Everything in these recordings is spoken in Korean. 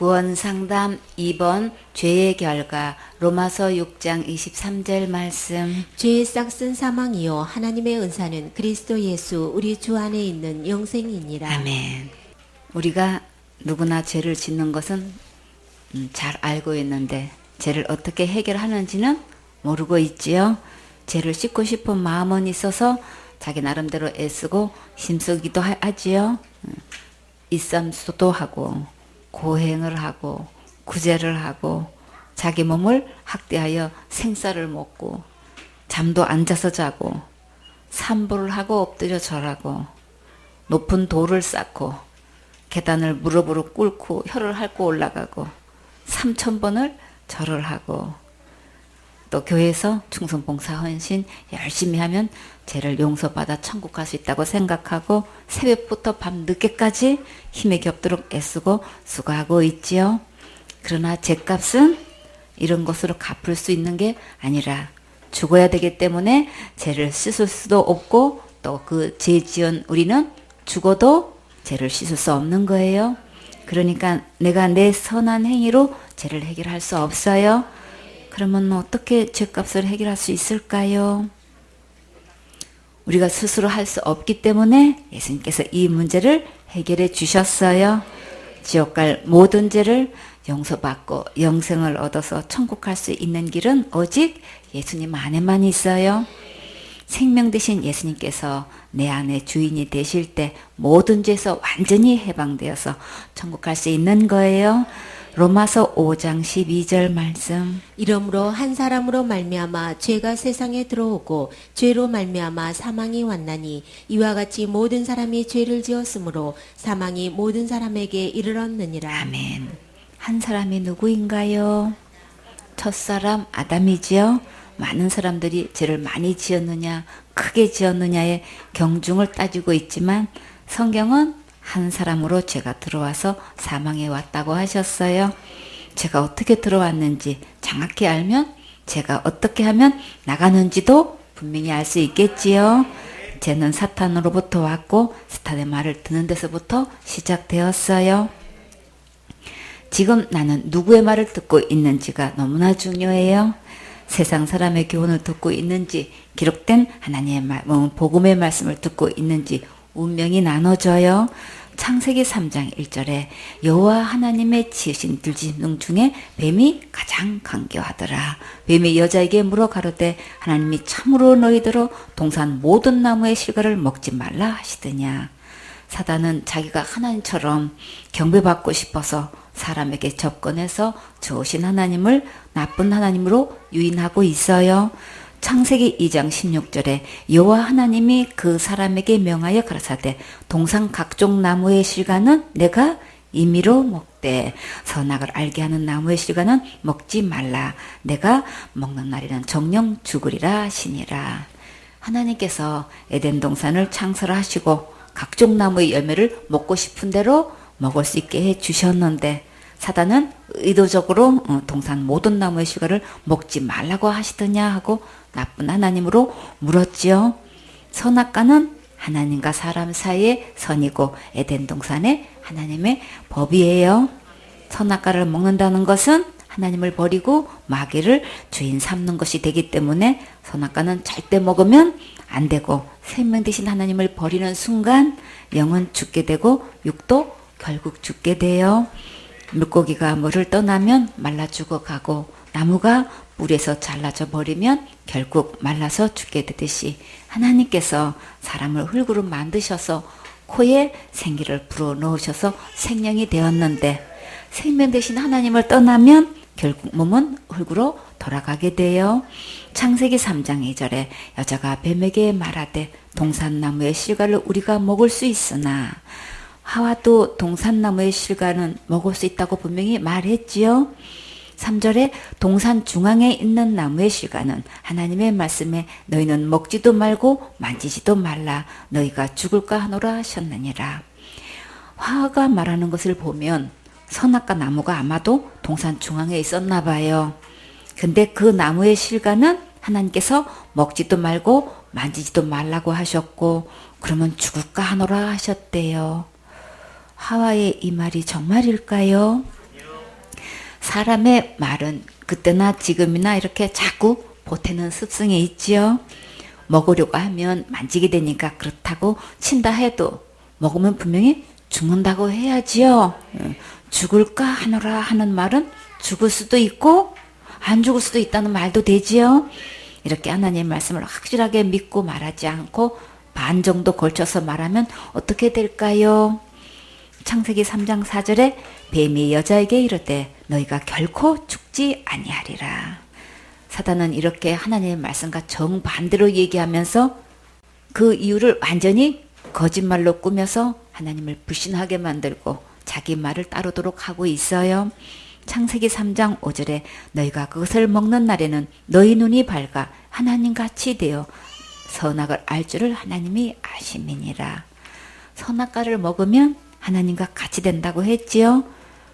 구원상담 2번 죄의 결과 로마서 6장 23절 말씀. 죄의 싹슨 사망이요 하나님의 은사는 그리스도 예수 우리 주 안에 있는 영생이니라. 아멘. 우리가 누구나 죄를 짓는 것은 잘 알고 있는데 죄를 어떻게 해결하는지는 모르고 있지요. 죄를 씻고 싶은 마음은 있어서 자기 나름대로 애쓰고 힘쓰기도 하지요. 입삼수도 하고 고행을 하고 구제를 하고 자기 몸을 학대하여 생쌀을 먹고 잠도 앉아서 자고 산보를 하고 엎드려 절하고 높은 돌을 쌓고 계단을 무릎으로 꿇고 혀를 핥고 올라가고 3000번을 절을 하고 또 교회에서 충성봉사 헌신 열심히 하면 죄를 용서받아 천국 갈 수 있다고 생각하고 새벽부터 밤 늦게까지 힘에 겹도록 애쓰고 수고하고 있지요. 그러나 죄값은 이런 것으로 갚을 수 있는 게 아니라 죽어야 되기 때문에 죄를 씻을 수도 없고 또 그 죄 지은 우리는 죽어도 죄를 씻을 수 없는 거예요. 그러니까 내가 내 선한 행위로 죄를 해결할 수 없어요. 그러면 어떻게 죄값을 해결할 수 있을까요? 우리가 스스로 할 수 없기 때문에 예수님께서 이 문제를 해결해 주셨어요. 지옥 갈 모든 죄를 용서받고 영생을 얻어서 천국 갈 수 있는 길은 오직 예수님 안에만 있어요. 생명 되신 예수님께서 내 안에 주인이 되실 때 모든 죄에서 완전히 해방되어서 천국 갈 수 있는 거예요. 로마서 5장 12절 말씀. 이러므로 한 사람으로 말미암아 죄가 세상에 들어오고 죄로 말미암아 사망이 왔나니 이와 같이 모든 사람이 죄를 지었으므로 사망이 모든 사람에게 이르렀느니라. 아멘. 한 사람이 누구인가요? 첫사람 아담이지요. 많은 사람들이 죄를 많이 지었느냐 크게 지었느냐의 경중을 따지고 있지만 성경은 한 사람으로 죄가 들어와서 사망에 왔다고 하셨어요. 죄가 어떻게 들어왔는지 정확히 알면 죄가 어떻게 하면 나가는지도 분명히 알 수 있겠지요. 죄는 사탄으로부터 왔고 사탄의 말을 듣는 데서부터 시작되었어요. 지금 나는 누구의 말을 듣고 있는지가 너무나 중요해요. 세상 사람의 교훈을 듣고 있는지 기록된 하나님의 복음의 말씀을 듣고 있는지 운명이 나눠져요. 창세기 3장 1절에 여호와 하나님의 지으신 들짐승 중에 뱀이 가장 간교하더라. 뱀이 여자에게 물어 가로되 하나님이 참으로 너희더러 동산 모든 나무의 실과를 먹지 말라 하시더냐. 사단은 자기가 하나님처럼 경배받고 싶어서 사람에게 접근해서 좋으신 하나님을 나쁜 하나님으로 유인하고 있어요. 창세기 2장 16절에 여호와 하나님이 그 사람에게 명하여 가라사대 동산 각종 나무의 실과는 내가 임의로 먹되 선악을 알게 하는 나무의 실과는 먹지 말라. 내가 먹는 날에는 정령 죽으리라 하시니라. 하나님께서 에덴 동산을 창설하시고 각종 나무의 열매를 먹고 싶은 대로 먹을 수 있게 해 주셨는데 사단은 의도적으로 동산 모든 나무의 실과를 먹지 말라고 하시더냐 하고 나쁜 하나님으로 물었지요. 선악과는 하나님과 사람 사이의 선이고 에덴 동산의 하나님의 법이에요. 선악과를 먹는다는 것은 하나님을 버리고 마귀를 주인 삼는 것이 되기 때문에 선악과는 절대 먹으면 안 되고 생명 되신 하나님을 버리는 순간 영은 죽게 되고 육도 결국 죽게 돼요. 물고기가 물을 떠나면 말라 죽어가고 나무가 물에서 잘라져 버리면 결국 말라서 죽게 되듯이 하나님께서 사람을 흙으로 만드셔서 코에 생기를 불어넣으셔서 생명이 되었는데 생명 되신 하나님을 떠나면 결국 몸은 흙으로 돌아가게 돼요. 창세기 3장 2절에 여자가 뱀에게 말하되 동산나무의 실과를 우리가 먹을 수 있으나 하와도 동산나무의 실과는 먹을 수 있다고 분명히 말했지요. 3절에 동산 중앙에 있는 나무의 실과는 하나님의 말씀에 너희는 먹지도 말고 만지지도 말라 너희가 죽을까 하노라 하셨느니라. 화가 말하는 것을 보면 선악과 나무가 아마도 동산 중앙에 있었나 봐요. 근데 그 나무의 실과는 하나님께서 먹지도 말고 만지지도 말라고 하셨고 그러면 죽을까 하노라 하셨대요. 하와의 이 말이 정말일까요? 사람의 말은 그때나 지금이나 이렇게 자꾸 보태는 습성이 있지요. 먹으려고 하면 만지게 되니까 그렇다고 친다 해도 먹으면 분명히 죽는다고 해야지요. 죽을까 하노라 하는 말은 죽을 수도 있고 안 죽을 수도 있다는 말도 되지요. 이렇게 하나님의 말씀을 확실하게 믿고 말하지 않고 반 정도 걸쳐서 말하면 어떻게 될까요? 창세기 3장 4절에 뱀이 여자에게 이르되 너희가 결코 죽지 아니하리라. 사단은 이렇게 하나님의 말씀과 정반대로 얘기하면서 그 이유를 완전히 거짓말로 꾸며서 하나님을 불신하게 만들고 자기 말을 따르도록 하고 있어요. 창세기 3장 5절에 너희가 그것을 먹는 날에는 너희 눈이 밝아 하나님같이 되어 선악을 알 줄을 하나님이 아심이니라. 선악과를 먹으면 하나님과 같이 된다고 했지요.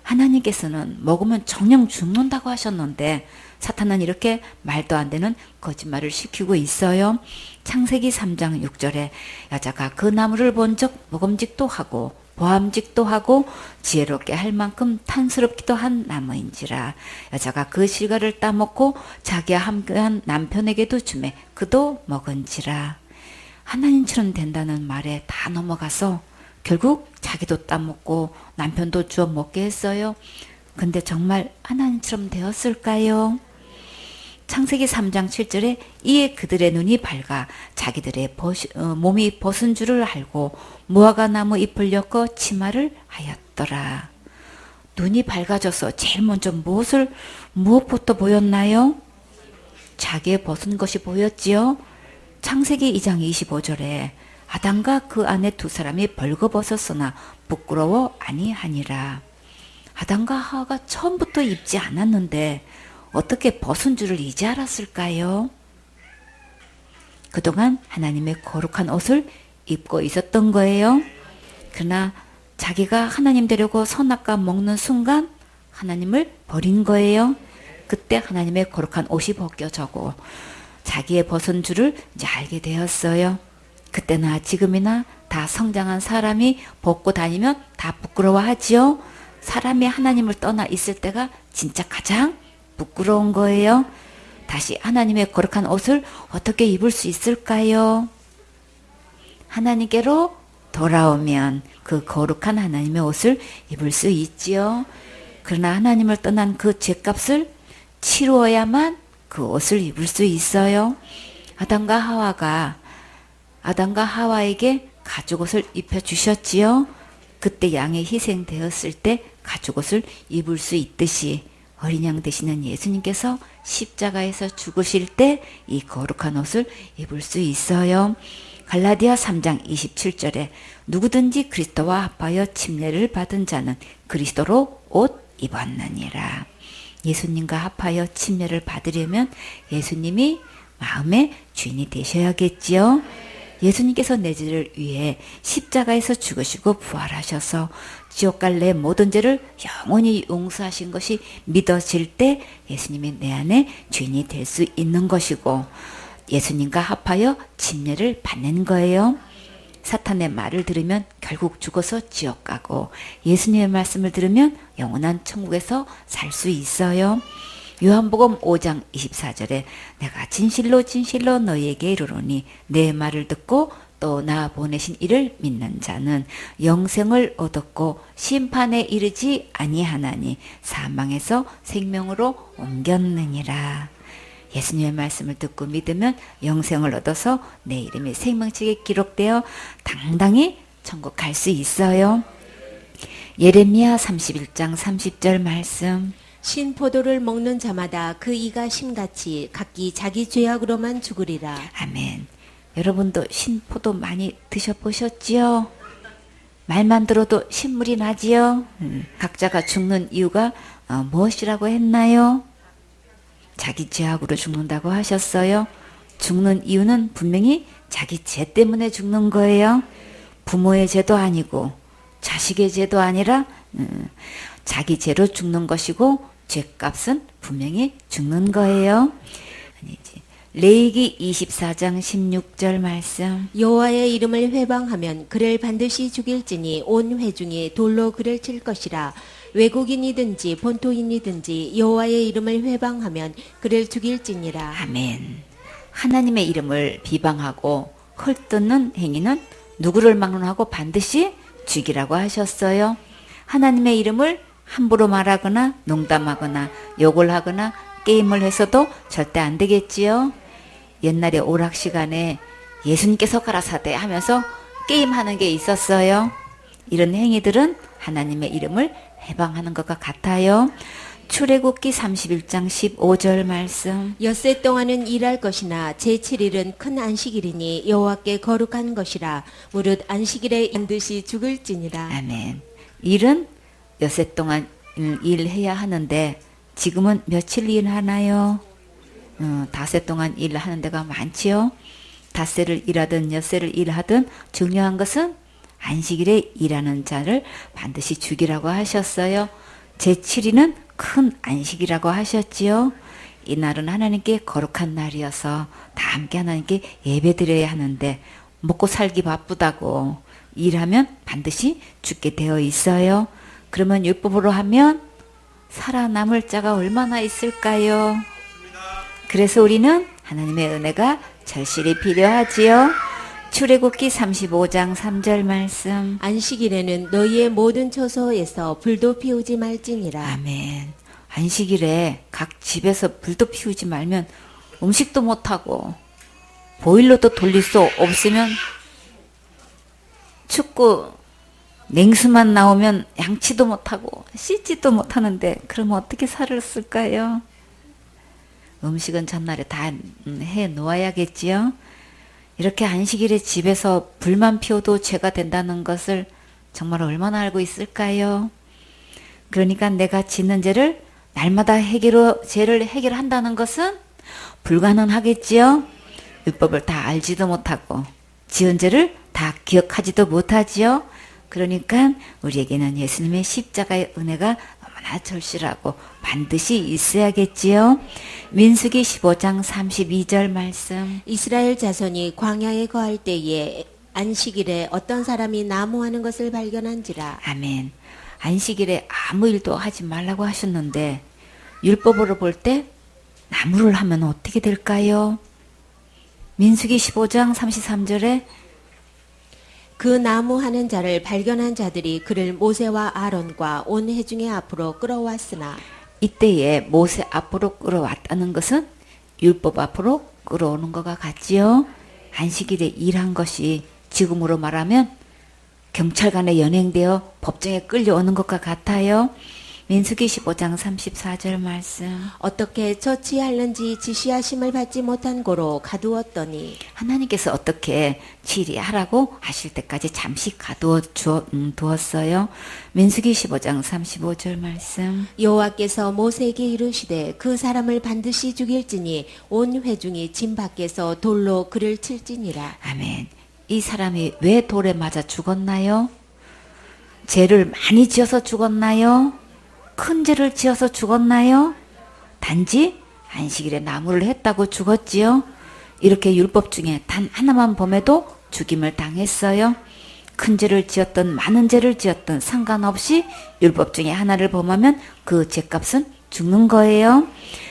하나님께서는 먹으면 정녕 죽는다고 하셨는데 사탄은 이렇게 말도 안 되는 거짓말을 시키고 있어요. 창세기 3장 6절에 여자가 그 나무를 본즉 먹음직도 하고 보암직도 하고 지혜롭게 할 만큼 탐스럽기도 한 나무인지라. 여자가 그 실과를 따먹고 자기와 함께한 남편에게도 주매 그도 먹은지라. 하나님처럼 된다는 말에 다 넘어가서 결국 자기도 따먹고 남편도 주워 먹게 했어요. 근데 정말 하나님처럼 되었을까요? 창세기 3장 7절에 이에 그들의 눈이 밝아 자기들의 몸이 벗은 줄을 알고 무화과 나무 잎을 엮어 치마를 하였더라. 눈이 밝아져서 제일 먼저 무엇부터 보였나요? 자기의 벗은 것이 보였지요. 창세기 2장 25절에 아담과 그 아내 두 사람이 벌거벗었으나 부끄러워 아니하니라. 아담과 하와가 처음부터 입지 않았는데 어떻게 벗은 줄을 이제 알았을까요? 그동안 하나님의 거룩한 옷을 입고 있었던 거예요. 그러나 자기가 하나님 되려고 선악과 먹는 순간 하나님을 버린 거예요. 그때 하나님의 거룩한 옷이 벗겨져고 자기의 벗은 줄을 이제 알게 되었어요. 그때나 지금이나 다 성장한 사람이 벗고 다니면 다 부끄러워하지요. 사람이 하나님을 떠나 있을 때가 진짜 가장 부끄러운 거예요. 다시 하나님의 거룩한 옷을 어떻게 입을 수 있을까요? 하나님께로 돌아오면 그 거룩한 하나님의 옷을 입을 수 있지요. 그러나 하나님을 떠난 그 죄값을 치루어야만 그 옷을 입을 수 있어요. 아담과 하와에게 가죽옷을 입혀주셨지요. 그때 양이 희생되었을 때 가죽옷을 입을 수 있듯이 어린 양 되시는 예수님께서 십자가에서 죽으실 때 이 거룩한 옷을 입을 수 있어요. 갈라디아 3장 27절에 누구든지 그리스도와 합하여 침례를 받은 자는 그리스도로 옷 입었느니라. 예수님과 합하여 침례를 받으려면 예수님이 마음의 주인이 되셔야겠지요. 예수님께서 내 죄를 위해 십자가에서 죽으시고 부활하셔서 지옥 갈 내 모든 죄를 영원히 용서하신 것이 믿어질 때 예수님이 내 안에 주인이 될 수 있는 것이고 예수님과 합하여 침례를 받는 거예요. 사탄의 말을 들으면 결국 죽어서 지옥 가고 예수님의 말씀을 들으면 영원한 천국에서 살 수 있어요. 요한복음 5장 24절에 내가 진실로 진실로 너희에게 이르노니 내 말을 듣고 또 나 보내신 이를 믿는 자는 영생을 얻었고 심판에 이르지 아니하나니 사망에서 생명으로 옮겼느니라. 예수님의 말씀을 듣고 믿으면 영생을 얻어서 내 이름이 생명책에 기록되어 당당히 천국 갈 수 있어요. 예레미야 31장 30절 말씀. 신포도를 먹는 자마다 그 이가 심같이 각기 자기 죄악으로만 죽으리라. 아멘. 여러분도 신포도 많이 드셔보셨지요? 말만 들어도 신물이 나지요? 각자가 죽는 이유가 무엇이라고 했나요? 자기 죄악으로 죽는다고 하셨어요. 죽는 이유는 분명히 자기 죄 때문에 죽는 거예요. 부모의 죄도 아니고 자식의 죄도 아니라 자기 죄로 죽는 것이고 죄값은 분명히 죽는 거예요. 아니지. 레위기 24장 16절 말씀. 여호와의 이름을 회방하면 그를 반드시 죽일지니 온 회중이 돌로 그를 칠 것이라. 외국인이든지 본토인이든지 여호와의 이름을 회방하면 그를 죽일지니라. 아멘. 하나님의 이름을 비방하고 헐뜯는 행위는 누구를 막론하고 반드시 죽이라고 하셨어요. 하나님의 이름을 함부로 말하거나 농담하거나 욕을 하거나 게임을 해서도 절대 안 되겠지요. 옛날에 오락 시간에 예수님께서 가라사대 하면서 게임하는 게 있었어요. 이런 행위들은 하나님의 이름을 해방하는 것과 같아요. 출애굽기 31장 15절 말씀. 엿새 동안은 일할 것이나 제7일은 큰 안식일이니 여호와께 거룩한 것이라. 무릇 안식일에 반드시 죽을지니라. 아멘. 일은 엿새 동안 일해야 하는데 지금은 며칠 일하나요? 닷새 동안 일하는 데가 많지요. 닷새를 일하든 엿새를 일하든 중요한 것은 안식일에 일하는 자를 반드시 죽이라고 하셨어요. 제7일은 큰 안식이라고 하셨지요. 이날은 하나님께 거룩한 날이어서 다 함께 하나님께 예배드려야 하는데 먹고 살기 바쁘다고 일하면 반드시 죽게 되어 있어요. 그러면 율법으로 하면 살아남을 자가 얼마나 있을까요? 그래서 우리는 하나님의 은혜가 절실히 필요하지요. 출애굽기 35장 3절 말씀. 안식일에는 너희의 모든 처소에서 불도 피우지 말지니라. 아멘. 안식일에 각 집에서 불도 피우지 말면 음식도 못하고 보일러도 돌릴 수 없으면 춥고 냉수만 나오면 양치도 못하고 씻지도 못하는데 그러면 어떻게 살았을까요? 음식은 전날에 다 해 놓아야겠지요. 이렇게 안식일에 집에서 불만 피워도 죄가 된다는 것을 정말 얼마나 알고 있을까요? 그러니까 내가 짓는 죄를 날마다 죄를 해결한다는 것은 불가능하겠지요. 율법을 다 알지도 못하고 지은 죄를 다 기억하지도 못하지요. 그러니까 우리에게는 예수님의 십자가의 은혜가 너무나 절실하고 반드시 있어야겠지요. 민수기 15장 32절 말씀. 이스라엘 자손이 광야에 거할 때에 안식일에 어떤 사람이 나무하는 것을 발견한지라. 아멘. 안식일에 아무 일도 하지 말라고 하셨는데 율법으로 볼 때 나무를 하면 어떻게 될까요? 민수기 15장 33절에 그 나무하는 자를 발견한 자들이 그를 모세와 아론과 온 회중의 앞으로 끌어왔으나 이때에 모세 앞으로 끌어왔다는 것은 율법 앞으로 끌어오는 것과 같지요. 안식일에 일한 것이 지금으로 말하면 경찰관에 연행되어 법정에 끌려오는 것과 같아요. 민수기 15장 34절 말씀. 어떻게 처치할는지 지시하심을 받지 못한 고로 가두었더니 하나님께서 어떻게 치리하라고 하실 때까지 잠시 가두어 두었어요. 민수기 15장 35절 말씀. 여호와께서 모세에게 이르시되 그 사람을 반드시 죽일지니 온 회중이 진 밖에서 돌로 그를 칠지니라. 아멘. 이 사람이 왜 돌에 맞아 죽었나요? 죄를 많이 지어서 죽었나요? 큰 죄를 지어서 죽었나요? 단지 안식일에 나무를 했다고 죽었지요. 이렇게 율법 중에 단 하나만 범해도 죽임을 당했어요. 큰 죄를 지었든 많은 죄를 지었든 상관없이 율법 중에 하나를 범하면 그 죄값은 죽는 거예요.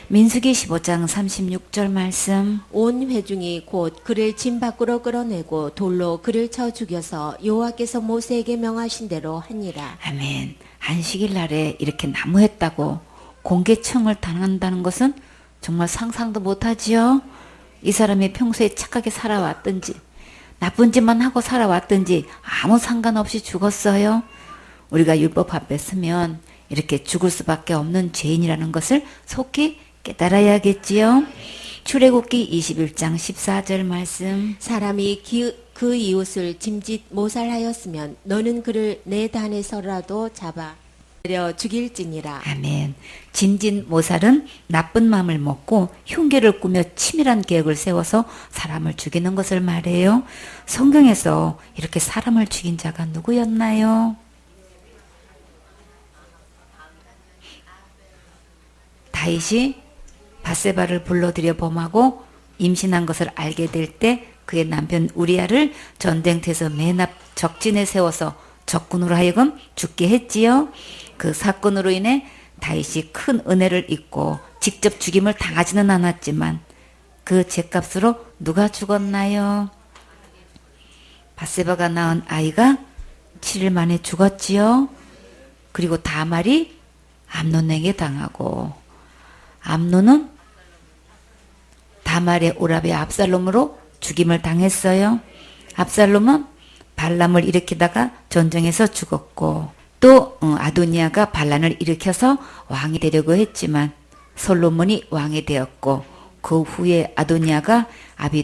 민수기 15장 36절 말씀. 온 회중이 곧 그를 진 밖으로 끌어내고 돌로 그를 쳐 죽여서 여호와께서 모세에게 명하신 대로 하니라. 아멘. 안식일 날에 이렇게 나무했다고 공개청을 당한다는 것은 정말 상상도 못하지요. 이 사람이 평소에 착하게 살아왔든지 나쁜 짓만 하고 살아왔든지 아무 상관없이 죽었어요. 우리가 율법 앞에 서면 이렇게 죽을 수밖에 없는 죄인이라는 것을 속히 깨달아야겠지요. 출애굽기 21장 14절 말씀. 사람이 그 이웃을 짐짓 모살하였으면 너는 그를 내 단에서라도 잡아 내려 죽일지니라. 아멘. 짐짓 모살은 나쁜 마음을 먹고 흉계를 꾸며 치밀한 계획을 세워서 사람을 죽이는 것을 말해요. 성경에서 이렇게 사람을 죽인 자가 누구였나요? 다윗이 바세바를 불러들여 범하고 임신한 것을 알게 될 때 그의 남편 우리아를 전쟁터에서 맨 앞 적진에 세워서 적군으로 하여금 죽게 했지요. 그 사건으로 인해 다윗이 큰 은혜를 입고 직접 죽임을 당하지는 않았지만 그 죄값으로 누가 죽었나요? 밧세바가 낳은 아이가 7일 만에 죽었지요. 그리고 다말이 암논에게 당하고 암논은 다말의 오라비 압살롬으로 죽임을 당했어요. 압살롬은 발람을 일으키다가 전쟁에서 죽었고 또 아도니아가 반란을 일으켜서 왕이 되려고 했지만 솔로몬이 왕이 되었고 그 후에 아도니아가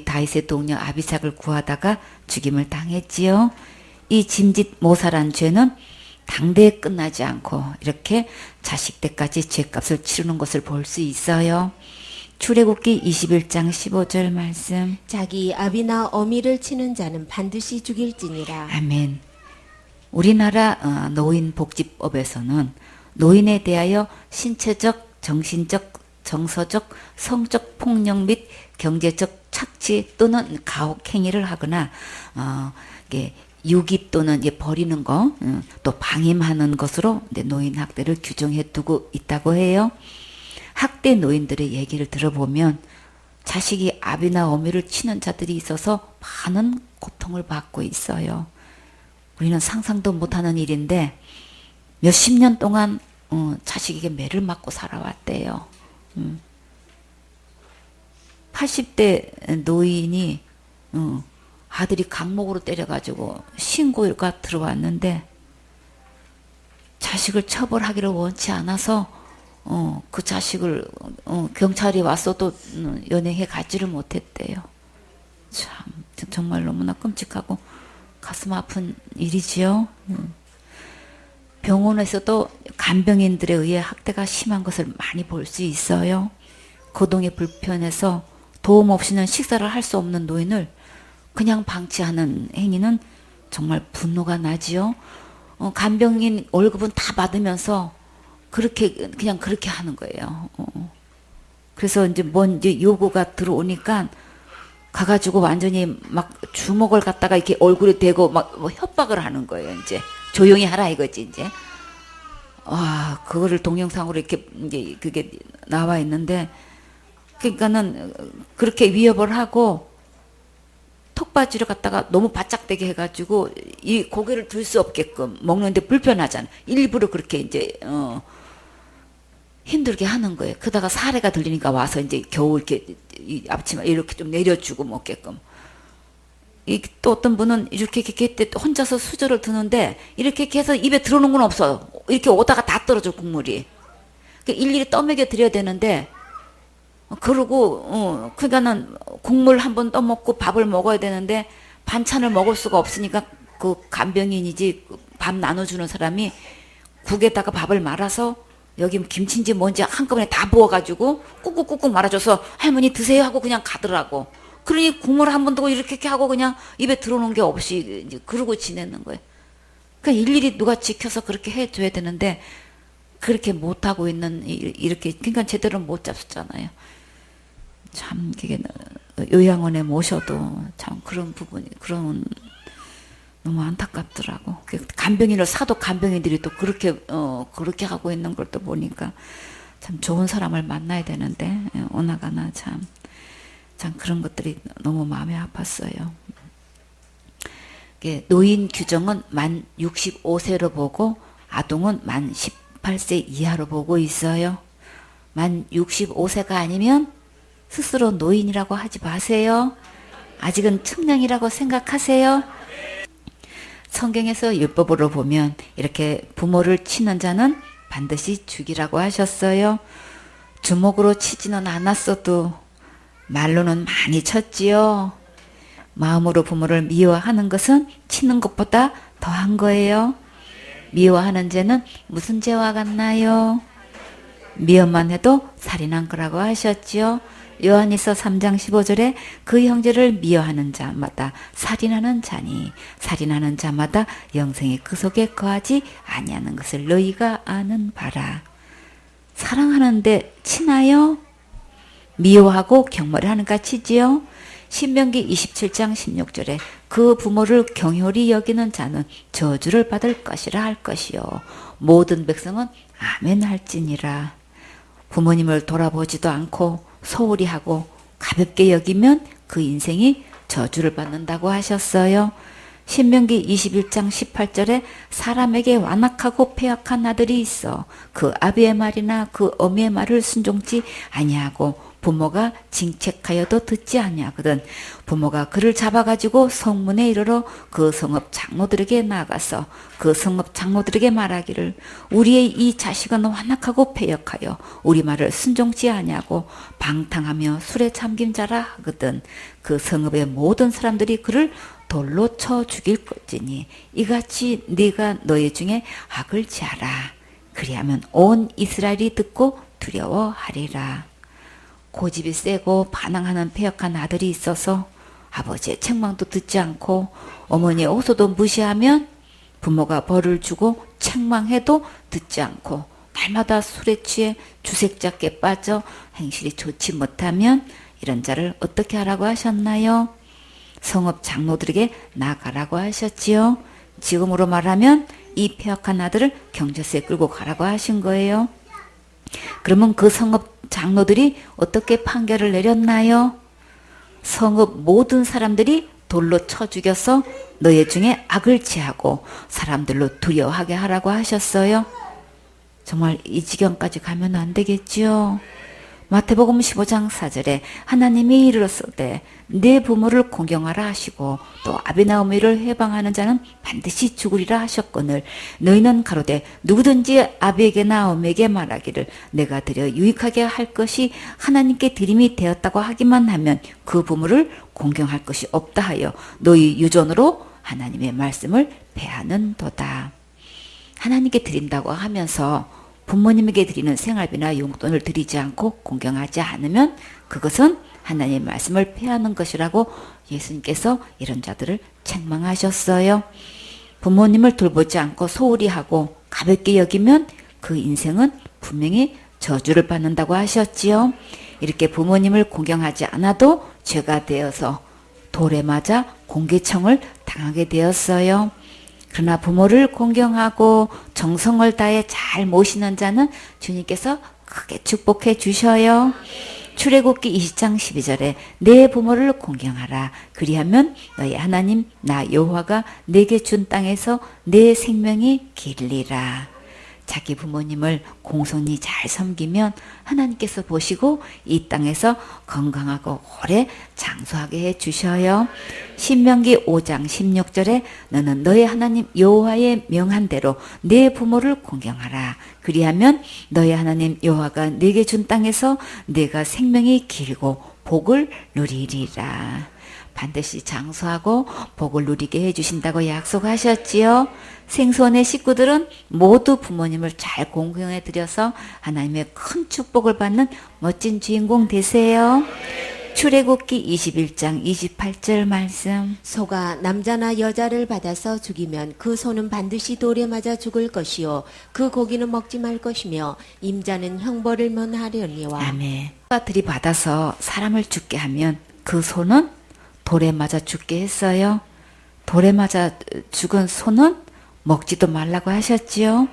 다윗의 동료 아비삭을 구하다가 죽임을 당했지요. 이 짐짓 모살한 죄는 당대에 끝나지 않고 이렇게 자식 때까지 죄값을 치르는 것을 볼 수 있어요. 출애굽기 21장 15절 말씀. 자기 아비나 어미를 치는 자는 반드시 죽일지니라. 아멘. 우리나라 노인복지법에서는 노인에 대하여 신체적, 정신적, 정서적, 성적 폭력 및 경제적 착취 또는 가혹 행위를 하거나 유기 또는 버리는 거, 또 방임하는 것으로 노인 학대를 규정해 두고 있다고 해요. 학대 노인들의 얘기를 들어보면 자식이 아비나 어미를 치는 자들이 있어서 많은 고통을 받고 있어요. 우리는 상상도 못하는 일인데 몇십 년 동안 자식에게 매를 맞고 살아왔대요. 80대 노인이 아들이 강목으로 때려가지고 신고가 들어왔는데 자식을 처벌하기를 원치 않아서 그 자식을 경찰이 왔어도 연행해 가지를 못했대요. 참 정말 너무나 끔찍하고 가슴 아픈 일이지요. 병원에서도 간병인들에 의해 학대가 심한 것을 많이 볼 수 있어요. 거동이 불편해서 도움 없이는 식사를 할 수 없는 노인을 그냥 방치하는 행위는 정말 분노가 나지요. 간병인 월급은 다 받으면서 그냥 그렇게 하는 거예요. 그래서 이제 요구가 들어오니까 가가지고 완전히 막 주먹을 갖다가 이렇게 얼굴에 대고 막 협박을 하는 거예요. 이제 조용히 하라 이거지 이제. 그거를 동영상으로 이렇게 이제 그게 나와 있는데, 그러니까는 그렇게 위협을 하고 턱받이를 갖다가 너무 바짝대게 해가지고 이 고개를 들 수 없게끔 먹는데 불편하잖아. 일부러 그렇게 이제 힘들게 하는 거예요. 그러다가 사례가 들리니까 와서 이제 겨우 이렇게 이 앞치마 이렇게 좀 내려주고 먹게끔. 또 어떤 분은 이렇게 혼자서 수저를 드는데 이렇게 해서 입에 들어오는 건 없어. 이렇게 오다가 다 떨어져 국물이. 일일이 떠먹여 드려야 되는데 그러고 그러니까는 국물 한번 떠먹고 밥을 먹어야 되는데 반찬을 먹을 수가 없으니까 그 간병인이지 밥 나눠주는 사람이 국에다가 밥을 말아서 여기 김치인지 뭔지 한꺼번에 다 부어가지고 꾹꾹꾹꾹 말아줘서 할머니 드세요 하고 그냥 가더라고. 그러니 국물 한 번 두고 이렇게 하고 그냥 입에 들어오는 게 없이 이제 그러고 지내는 거예요. 그러니까 일일이 누가 지켜서 그렇게 해줘야 되는데 그렇게 못하고 있는 이렇게 그러니까 제대로 못 잡수잖아요. 참 이게 요양원에 모셔도 참 그런 부분이 그런 너무 안타깝더라고. 간병인을 사도 간병인들이 또 그렇게 하고 있는 걸 또 보니까 참 좋은 사람을 만나야 되는데 오나가나 참 그런 것들이 너무 마음이 아팠어요. 노인 규정은 만 65세로 보고 아동은 만 18세 이하로 보고 있어요. 만 65세가 아니면 스스로 노인이라고 하지 마세요. 아직은 청년이라고 생각하세요. 성경에서 율법으로 보면 이렇게 부모를 치는 자는 반드시 죽이라고 하셨어요. 주먹으로 치지는 않았어도 말로는 많이 쳤지요. 마음으로 부모를 미워하는 것은 치는 것보다 더한 거예요. 미워하는 죄는 무슨 죄와 같나요? 미워만 해도 살인한 거라고 하셨지요. 요한일서 3장 15절에 그 형제를 미워하는 자마다 살인하는 자니 살인하는 자마다 영생이 그 속에 거하지 아니하는 것을 너희가 아는 바라. 사랑하는데 치나요? 미워하고 경멸하는가 치지요? 신명기 27장 16절에 그 부모를 경홀히 여기는 자는 저주를 받을 것이라 할 것이요 모든 백성은 아멘 할지니라. 부모님을 돌아보지도 않고 소홀히 하고 가볍게 여기면 그 인생이 저주를 받는다고 하셨어요. 신명기 21장 18절에 사람에게 완악하고 패역한 아들이 있어 그 아비의 말이나 그 어미의 말을 순종치 아니하고 부모가 징책하여도 듣지 아니하거든. 부모가 그를 잡아가지고 성문에 이르러 그 성읍 장로들에게 나아가서 그 성읍 장로들에게 말하기를 우리의 이 자식은 완악하고 패역하여 우리 말을 순종치 아니하고 방탕하며 술에 잠긴 자라 하거든. 그 성읍의 모든 사람들이 그를 돌로 쳐 죽일 것이니 이같이 네가 너희 중에 악을 지하라. 그리하면 온 이스라엘이 듣고 두려워하리라. 고집이 세고 반항하는 패역한 아들이 있어서 아버지의 책망도 듣지 않고 어머니의 호소도 무시하면 부모가 벌을 주고 책망해도 듣지 않고 날마다 술에 취해 주색잡기에 빠져 행실이 좋지 못하면 이런 자를 어떻게 하라고 하셨나요? 성읍 장로들에게 나가라고 하셨지요. 지금으로 말하면 이 패역한 아들을 경찰서에 끌고 가라고 하신 거예요. 그러면 그 성읍 장로들이 어떻게 판결을 내렸나요? 성읍 모든 사람들이 돌로 쳐 죽여서 너희 중에 악을 취하고 사람들로 두려워하게 하라고 하셨어요. 정말 이 지경까지 가면 안 되겠지요. 마태복음 15장 4절에 하나님이 이르렀을때 내 부모를 공경하라 하시고 또 아비나 어미를 해방하는 자는 반드시 죽으리라 하셨거늘 너희는 가로되 누구든지 아비에게나 어미에게 말하기를 내가 드려 유익하게 할 것이 하나님께 드림이 되었다고 하기만 하면 그 부모를 공경할 것이 없다 하여 너희 유전으로 하나님의 말씀을 패하는도다. 하나님께 드린다고 하면서 부모님에게 드리는 생활비나 용돈을 드리지 않고 공경하지 않으면 그것은 하나님의 말씀을 폐하는 것이라고 예수님께서 이런 자들을 책망하셨어요. 부모님을 돌보지 않고 소홀히 하고 가볍게 여기면 그 인생은 분명히 저주를 받는다고 하셨지요. 이렇게 부모님을 공경하지 않아도 죄가 되어서 돌에 맞아 공개청을 당하게 되었어요. 그러나 부모를 공경하고 정성을 다해 잘 모시는 자는 주님께서 크게 축복해 주셔요. 출애굽기 20장 12절에 내 부모를 공경하라. 그리하면 너희 하나님 나 여호와가 내게 준 땅에서 내 생명이 길리라. 자기 부모님을 공손히 잘 섬기면 하나님께서 보시고 이 땅에서 건강하고 오래 장수하게 해주셔요. 신명기 5장 16절에 너는 너의 하나님 여호와의 명한 대로 내 부모를 공경하라. 그리하면 너의 하나님 여호와가 네게 준 땅에서 네가 생명이 길고 복을 누리리라. 반드시 장수하고 복을 누리게 해주신다고 약속하셨지요. 생소원의 식구들은 모두 부모님을 잘 공경해 드려서 하나님의 큰 축복을 받는 멋진 주인공 되세요. 출애굽기 21장 28절 말씀. 소가 남자나 여자를 받아서 죽이면 그 소는 반드시 돌에 맞아 죽을 것이요 그 고기는 먹지 말 것이며 임자는 형벌을 면하려니와. 아멘. 소가 들이받아서 사람을 죽게 하면 그 소는 돌에 맞아 죽게 했어요. 돌에 맞아 죽은 소는 먹지도 말라고 하셨지요.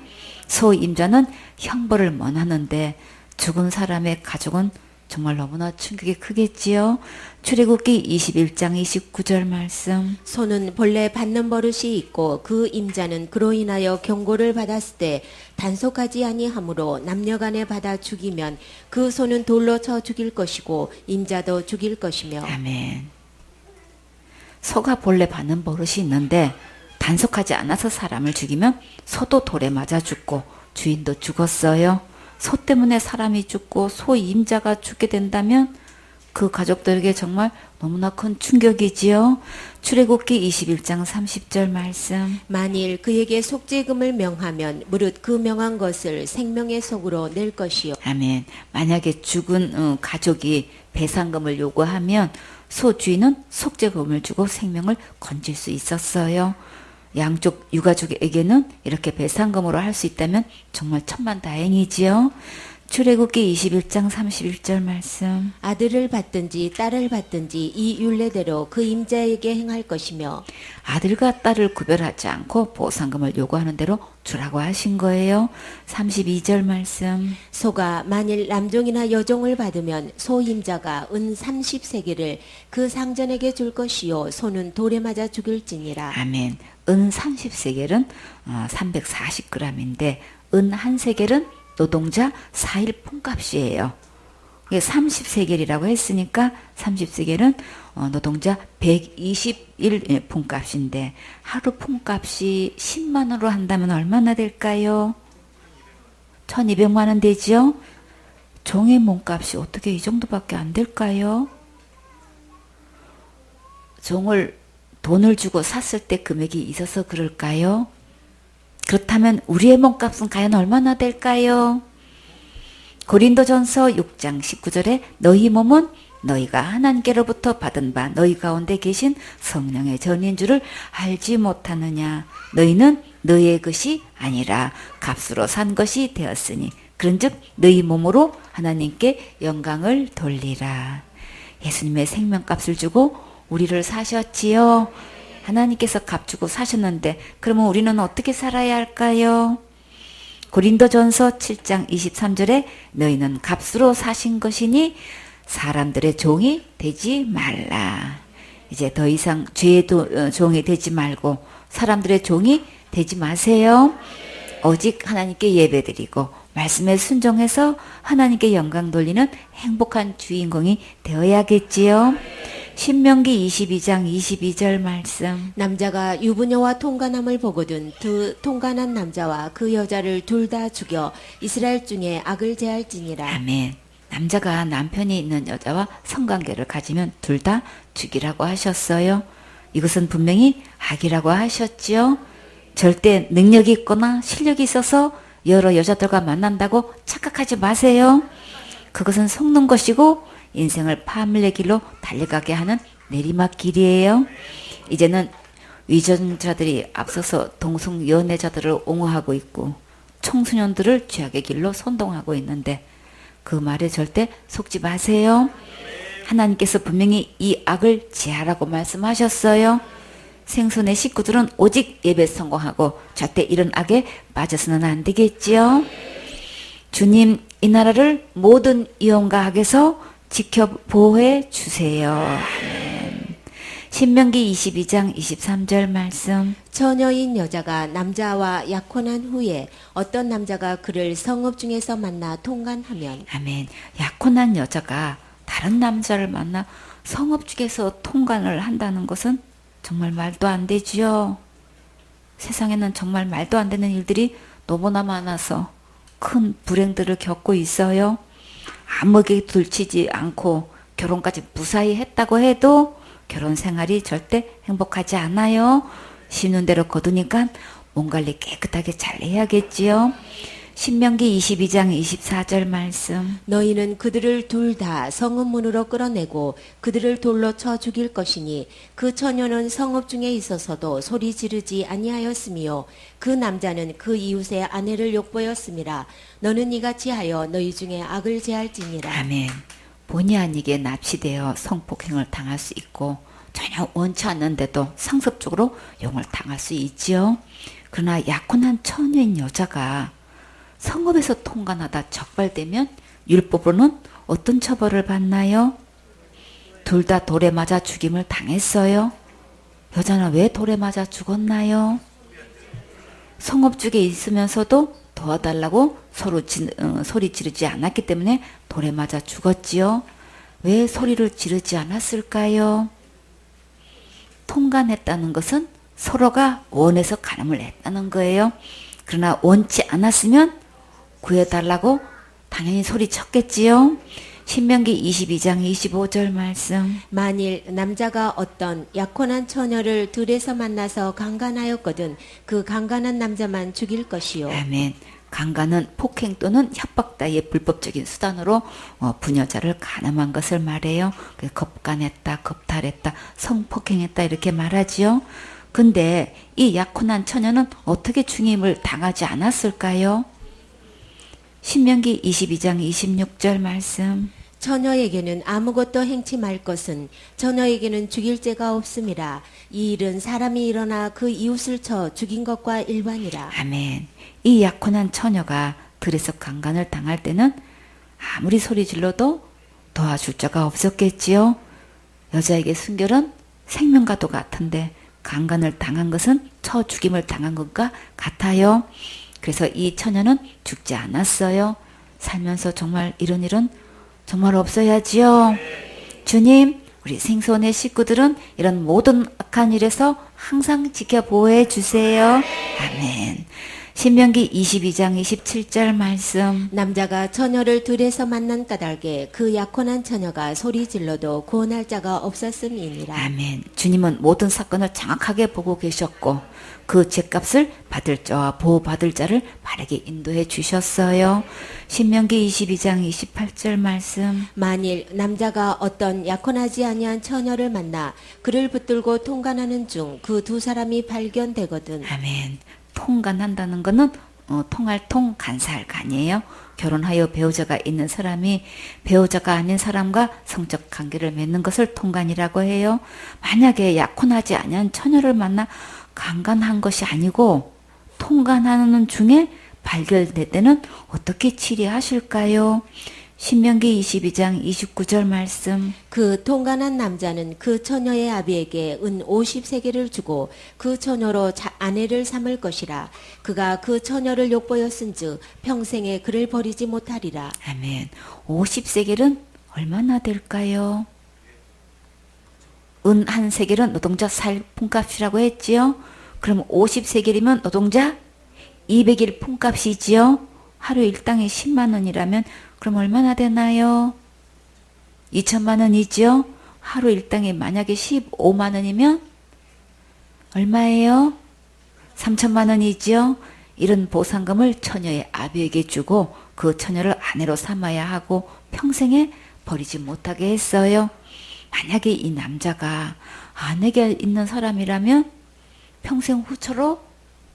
소 임자는 형벌을 면하는데 죽은 사람의 가족은 정말 너무나 충격이 크겠지요. 출애굽기 21장 29절 말씀. 소는 본래 받는 버릇이 있고 그 임자는 그로 인하여 경고를 받았을 때 단속하지 아니하므로 남녀간에 받아 죽이면 그 소는 돌로 쳐 죽일 것이고 임자도 죽일 것이며. 아멘. 소가 본래 받는 버릇이 있는데 단속하지 않아서 사람을 죽이면 소도 돌에 맞아 죽고 주인도 죽었어요. 소 때문에 사람이 죽고 소 임자가 죽게 된다면 그 가족들에게 정말 너무나 큰 충격이지요. 출애굽기 21장 30절 말씀. 만일 그에게 속죄금을 명하면 무릇 그 명한 것을 생명의 속으로 낼 것이요. 아멘. 만약에 죽은 가족이 배상금을 요구하면 소 주인은 속죄금을 주고 생명을 건질 수 있었어요. 양쪽 유가족에게는 이렇게 배상금으로 할 수 있다면 정말 천만다행이지요. 출애굽기 21장 31절 말씀. 아들을 받든지 딸을 받든지 이 율례대로 그 임자에게 행할 것이며 아들과 딸을 구별하지 않고 보상금을 요구하는 대로 주라고 하신 거예요. 32절 말씀. 소가 만일 남종이나 여종을 받으면 소 임자가 은 30세겔을 그 상전에게 줄 것이요 소는 돌에 맞아 죽일지니라. 아멘. 은 30세겔은 340g인데 은 1세겔은 노동자 4일 폰값이에요. 30세겔이라고 했으니까 30세겔은 노동자 120일 폰값인데 하루 폰값이 10만 원으로 한다면 얼마나 될까요? 1200만 원 되지요? 종의 몸값이 어떻게 이 정도밖에 안 될까요? 종을 돈을 주고 샀을 때 금액이 있어서 그럴까요? 그렇다면 우리의 몸값은 과연 얼마나 될까요? 고린도전서 6장 19절에 너희 몸은 너희가 하나님께로부터 받은 바 너희 가운데 계신 성령의 전인 줄을 알지 못하느냐. 너희는 너희의 것이 아니라 값으로 산 것이 되었으니 그런즉 너희 몸으로 하나님께 영광을 돌리라. 예수님의 생명값을 주고 우리를 사셨지요. 하나님께서 값 주고 사셨는데 그러면 우리는 어떻게 살아야 할까요? 고린도전서 7장 23절에 너희는 값으로 사신 것이니 사람들의 종이 되지 말라. 이제 더 이상 죄의 종이 되지 말고 사람들의 종이 되지 마세요. 오직 하나님께 예배드리고 말씀에 순종해서 하나님께 영광 돌리는 행복한 주인공이 되어야겠지요. 신명기 22장 22절 말씀. 남자가 유부녀와 통간함을 보거든 두 통간한 남자와 그 여자를 둘 다 죽여 이스라엘 중에 악을 제할지니라. 아멘. 남자가 남편이 있는 여자와 성관계를 가지면 둘 다 죽이라고 하셨어요. 이것은 분명히 악이라고 하셨지요. 절대 능력이 있거나 실력이 있어서 여러 여자들과 만난다고 착각하지 마세요. 그것은 속는 것이고 인생을 파멸의 길로 달려가게 하는 내리막길이에요. 이제는 위전자들이 앞서서 동성연애자들을 옹호하고 있고 청소년들을 죄악의 길로 선동하고 있는데 그 말에 절대 속지 마세요. 하나님께서 분명히 이 악을 제하라고 말씀하셨어요. 생손의 식구들은 오직 예배 성공하고 절대 이런 악에 빠져서는 안 되겠지요. 주님, 이 나라를 모든 이혼과 악에서 지켜 보호해 주세요. 아멘. 신명기 22장 23절 말씀. 처녀인 여자가 남자와 약혼한 후에 어떤 남자가 그를 성읍 중에서 만나 통간하면 아멘. 약혼한 여자가 다른 남자를 만나 성읍 중에서 통간을 한다는 것은 정말 말도 안 되지요. 세상에는 정말 말도 안 되는 일들이 너무나 많아서 큰 불행들을 겪고 있어요. 아무에게 들치지 않고 결혼까지 무사히 했다고 해도 결혼 생활이 절대 행복하지 않아요. 심는 대로 거두니까 몸 관리 깨끗하게 잘 해야겠지요. 신명기 22장 24절 말씀. 너희는 그들을 둘 다 성읍 문으로 끌어내고 그들을 돌로 쳐 죽일 것이니 그 처녀는 성읍 중에 있어서도 소리 지르지 아니하였으며 그 남자는 그 이웃의 아내를 욕보였음이라. 너는 이같이 하여 너희 중에 악을 제할지니라. 아멘. 본의 아니게 납치되어 성폭행을 당할 수 있고 전혀 원치 않는데도 상습적으로 용을 당할 수 있지요. 그러나 약혼한 처녀인 여자가 성읍에서 통관하다 적발되면 율법으로는 어떤 처벌을 받나요? 둘 다 돌에 맞아 죽임을 당했어요. 여자는 왜 돌에 맞아 죽었나요? 성읍 쪽에 있으면서도 도와달라고 소리 지르지 않았기 때문에 돌에 맞아 죽었지요. 왜 소리를 지르지 않았을까요? 통간했다는 것은 서로가 원해서 간음을 했다는 거예요. 그러나 원치 않았으면 구해달라고 당연히 소리쳤겠지요. 신명기 22장 25절 말씀. 만일 남자가 어떤 약혼한 처녀를 들에서 만나서 강간하였거든 그 강간한 남자만 죽일 것이요. 아멘. 강간은 폭행 또는 협박 따위의 불법적인 수단으로 부녀자를 간음한 것을 말해요. 겁간했다, 겁탈했다, 성폭행했다 이렇게 말하지요. 근데 이 약혼한 처녀는 어떻게 죽임을 당하지 않았을까요? 신명기 22장 26절 말씀. 처녀에게는 아무것도 행치 말 것은 처녀에게는 죽일 죄가 없음이라. 이 일은 사람이 일어나 그 이웃을 쳐 죽인 것과 일반이라. 아멘. 이 약혼한 처녀가 들에서 강간을 당할 때는 아무리 소리 질러도 도와줄 자가 없었겠지요. 여자에게 순결은 생명과도 같은데 강간을 당한 것은 쳐 죽임을 당한 것과 같아요. 그래서 이 처녀는 죽지 않았어요. 살면서 정말 이런 일은 정말 없어야지요. 주님, 우리 생소원의 식구들은 이런 모든 악한 일에서 항상 지켜보호해 주세요. 아멘. 신명기 22장 27절 말씀. 남자가 처녀를 들에서 만난 까닭에 그 약혼한 처녀가 소리 질러도 구원할 자가 없었음이니라. 아멘. 주님은 모든 사건을 정확하게 보고 계셨고 그 죄값을 받을 자와 보호받을 자를 바르게 인도해 주셨어요. 신명기 22장 28절 말씀. 만일 남자가 어떤 약혼하지 아니한 처녀를 만나 그를 붙들고 통간하는 중 그 두 사람이 발견되거든. 아멘. 통간한다는 거는 통할 통, 간사할 간이에요. 결혼하여 배우자가 있는 사람이 배우자가 아닌 사람과 성적 관계를 맺는 것을 통간이라고 해요. 만약에 약혼하지 아니한 처녀를 만나 강간한 것이 아니고 통간하는 중에 발견될 때는 어떻게 치리하실까요? 신명기 22장 29절 말씀. 그 통간한 남자는 그 처녀의 아비에게 은 50세겔을 주고 그 처녀로 아내를 삼을 것이라. 그가 그 처녀를 욕보였은즉 평생에 그를 버리지 못하리라. 아멘. 50세겔은 얼마나 될까요? 은 한 세겔은 노동자 살품값이라고 했지요. 그럼 50세겔이면 노동자 200일 품값이지요. 하루 일당이 10만 원이라면 그럼 얼마나 되나요? 2천만 원이죠. 하루 일당이 만약에 15만 원이면 얼마예요? 3천만 원이죠. 이런 보상금을 처녀의 아비에게 주고 그 처녀를 아내로 삼아야 하고 평생에 버리지 못하게 했어요. 만약에 이 남자가 아내가 있는 사람이라면 평생 후처로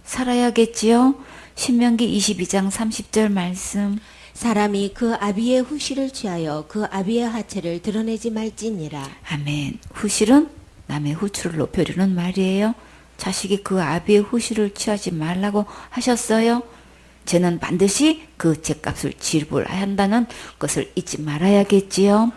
살아야겠지요. 신명기 22장 30절 말씀. 사람이 그 아비의 후실을 취하여 그 아비의 하체를 드러내지 말지니라. 아멘. 후실은 남의 후추를 높여주는 말이에요. 자식이 그 아비의 후실을 취하지 말라고 하셨어요. 죄는 반드시 그 죄값을 지불해야 한다는 것을 잊지 말아야겠지요.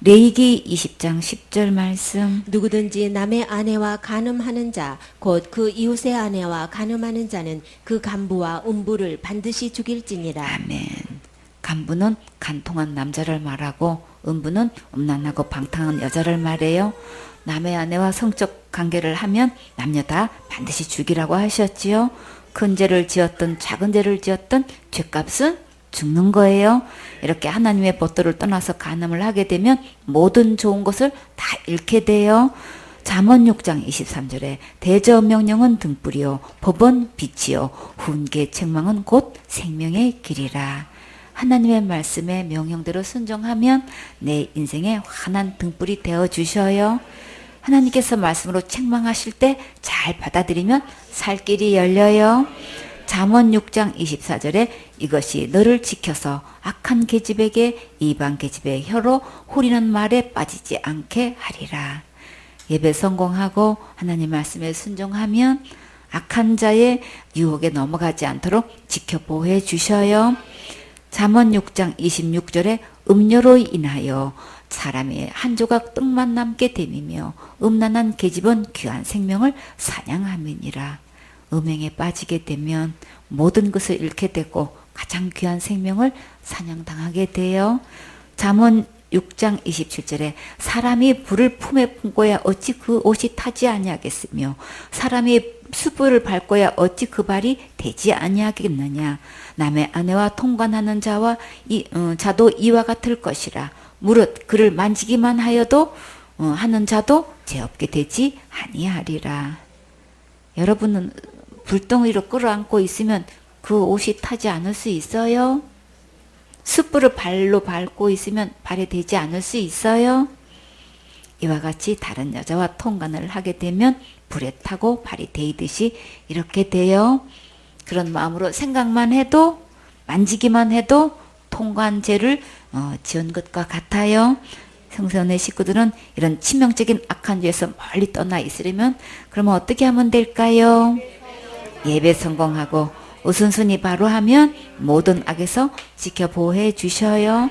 레위기 20장 10절 말씀. 누구든지 남의 아내와 간음하는 자 곧 그 이웃의 아내와 간음하는 자는 그 간부와 음부를 반드시 죽일지니라. 아멘. 간부는 간통한 남자를 말하고 음부는 음란하고 방탕한 여자를 말해요. 남의 아내와 성적 관계를 하면 남녀 다 반드시 죽이라고 하셨지요. 큰 죄를 지었든 작은 죄를 지었든 죄값은 죽는 거예요. 이렇게 하나님의 법도를 떠나서 간음을 하게 되면 모든 좋은 것을 다 잃게 돼요. 잠언 6장 23절에 대저명령은 등불이요 법은 빛이요 훈계 책망은 곧 생명의 길이라. 하나님의 말씀에 명령대로 순종하면 내 인생의 환한 등불이 되어 주셔요. 하나님께서 말씀으로 책망하실 때 잘 받아들이면 살 길이 열려요. 잠언 6장 24절에 이것이 너를 지켜서 악한 계집에게 이방 계집의 혀로 후리는 말에 빠지지 않게 하리라. 예배 성공하고 하나님 말씀에 순종하면 악한 자의 유혹에 넘어가지 않도록 지켜보호해 주셔요. 잠언 6장 26절에 음료로 인하여 사람이 한 조각 떡만 남게 됨이며 음란한 계집은 귀한 생명을 사냥함이니라. 음행에 빠지게 되면 모든 것을 잃게 되고 가장 귀한 생명을 사냥당하게 돼요. 잠언 6장 27절에 사람이 불을 품에 품고야 어찌 그 옷이 타지 아니하겠으며 사람이 숯불을 밟고야 어찌 그 발이 되지 아니하겠느냐. 남의 아내와 통관하는 자도 이와 같을 것이라. 무릇 그를 만지기만 하여도 하는 자도 죄 없게 되지 아니하리라. 여러분은 불덩이로 끌어안고 있으면 그 옷이 타지 않을 수 있어요? 숯불을 발로 밟고 있으면 발이 되지 않을 수 있어요? 이와 같이 다른 여자와 통관을 하게 되면 불에 타고 발이 데이듯이 이렇게 돼요. 그런 마음으로 생각만 해도 만지기만 해도 통과한 죄를 지은 것과 같아요. 성전의 식구들은 이런 치명적인 악한 죄에서 멀리 떠나 있으려면 그러면 어떻게 하면 될까요? 예배 성공하고 우선순위 바로 하면 모든 악에서 지켜 보호해 주셔요.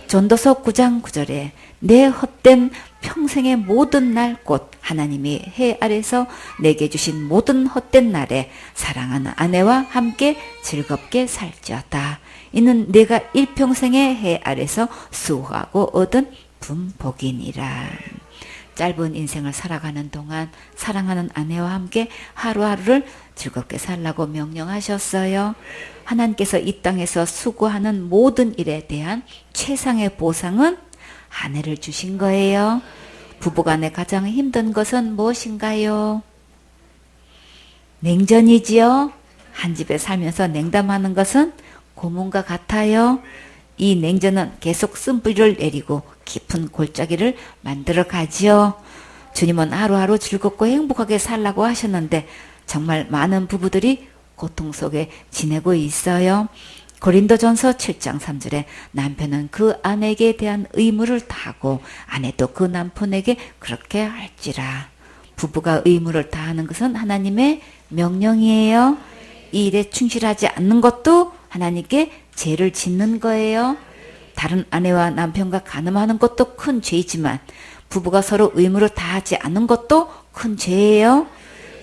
전도서 9장 9절에 내 헛된 평생의 모든 날 곧 하나님이 해 아래서 내게 주신 모든 헛된 날에 사랑하는 아내와 함께 즐겁게 살지어다. 이는 내가 일평생의 해 아래서 수고하고 얻은 분복이니라. 짧은 인생을 살아가는 동안 사랑하는 아내와 함께 하루하루를 즐겁게 살라고 명령하셨어요. 하나님께서 이 땅에서 수고하는 모든 일에 대한 최상의 보상은 아내를 주신 거예요. 부부간에 가장 힘든 것은 무엇인가요? 냉전이지요. 한 집에 살면서 냉담하는 것은 고문과 같아요. 이 냉전은 계속 쓴뿌리를 내리고 깊은 골짜기를 만들어 가지요. 주님은 하루하루 즐겁고 행복하게 살라고 하셨는데 정말 많은 부부들이 고통 속에 지내고 있어요. 고린도전서 7장 3절에 남편은 그 아내에게 대한 의무를 다하고 아내도 그 남편에게 그렇게 할지라. 부부가 의무를 다하는 것은 하나님의 명령이에요. 이 일에 충실하지 않는 것도 하나님께 죄를 짓는 거예요. 다른 아내와 남편과 간음하는 것도 큰 죄이지만 부부가 서로 의무를 다하지 않는 것도 큰 죄예요.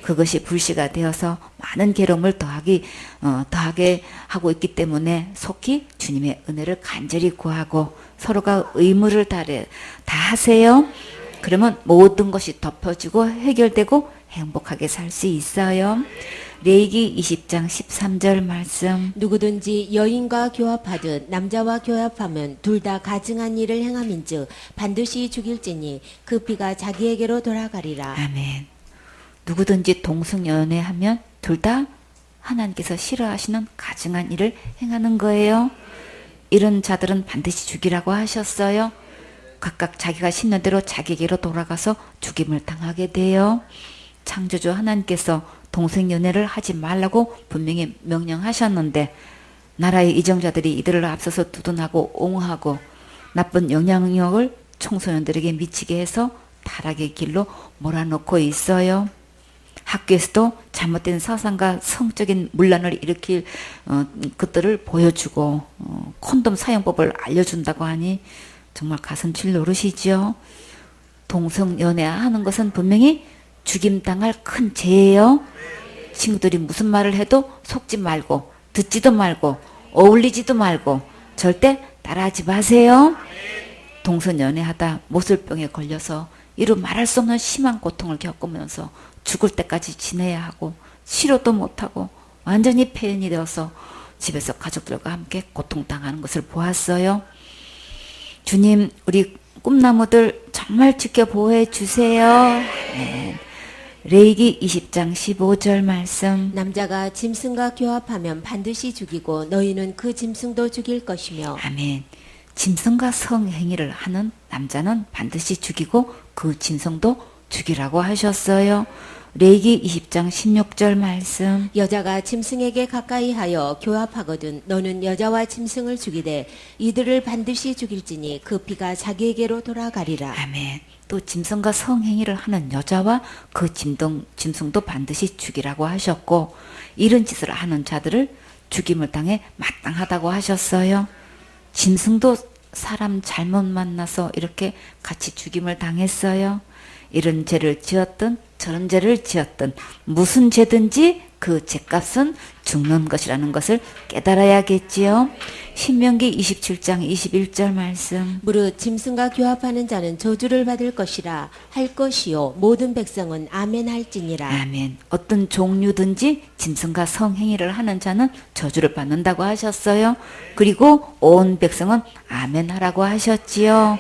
그것이 불씨가 되어서 많은 괴로움을 더하게 하고 있기 때문에 속히 주님의 은혜를 간절히 구하고 서로가 의무를 다하세요. 그러면 모든 것이 덮여지고 해결되고 행복하게 살 수 있어요. 레위기 20장 13절 말씀. 누구든지 여인과 교합하듯 남자와 교합하면 둘 다 가증한 일을 행함인즉 반드시 죽일지니 그 피가 자기에게로 돌아가리라. 아멘. 누구든지 동성연애하면 둘 다 하나님께서 싫어하시는 가증한 일을 행하는 거예요. 이런 자들은 반드시 죽이라고 하셨어요. 각각 자기가 심는 대로 자기에게로 돌아가서 죽임을 당하게 돼요. 창조주 하나님께서 동성연애를 하지 말라고 분명히 명령하셨는데 나라의 이정자들이 이들을 앞서서 두둔하고 옹호하고 나쁜 영향력을 청소년들에게 미치게 해서 타락의 길로 몰아넣고 있어요. 학교에서도 잘못된 사상과 성적인 문란을 일으킬 것들을 보여주고 콘돔 사용법을 알려준다고 하니 정말 가슴칠 노릇이지요. 동성연애하는 것은 분명히 죽임당할 큰 죄예요. 친구들이 무슨 말을 해도 속지 말고 듣지도 말고 어울리지도 말고 절대 따라하지 마세요. 동성연애하다 모슬병에 걸려서 이루 말할 수 없는 심한 고통을 겪으면서 죽을 때까지 지내야 하고 치료도 못하고 완전히 폐인이 되어서 집에서 가족들과 함께 고통당하는 것을 보았어요. 주님, 우리 꿈나무들 정말 지켜보호해 주세요. 네. 레위기 20장 15절 말씀. 남자가 짐승과 교합하면 반드시 죽이고 너희는 그 짐승도 죽일 것이며. 아멘. 짐승과 성행위를 하는 남자는 반드시 죽이고 그 짐승도 죽이라고 하셨어요. 레위기 20장 16절 말씀. 여자가 짐승에게 가까이 하여 교합하거든 너는 여자와 짐승을 죽이되 이들을 반드시 죽일지니 그 피가 자기에게로 돌아가리라. 아멘. 또 짐승과 성행위를 하는 여자와 그 짐승도 반드시 죽이라고 하셨고 이런 짓을 하는 자들을 죽임을 당해 마땅하다고 하셨어요. 짐승도 사람 잘못 만나서 이렇게 같이 죽임을 당했어요. 이런 죄를 지었든 저런 죄를 지었든 무슨 죄든지 그 죄값은 죽는 것이라는 것을 깨달아야겠지요. 신명기 27장 21절 말씀. 무릇 짐승과 교합하는 자는 저주를 받을 것이라 할 것이요 모든 백성은 아멘 할지니라. 아멘. 어떤 종류든지 짐승과 성행위를 하는 자는 저주를 받는다고 하셨어요. 그리고 온 백성은 아멘 하라고 하셨지요.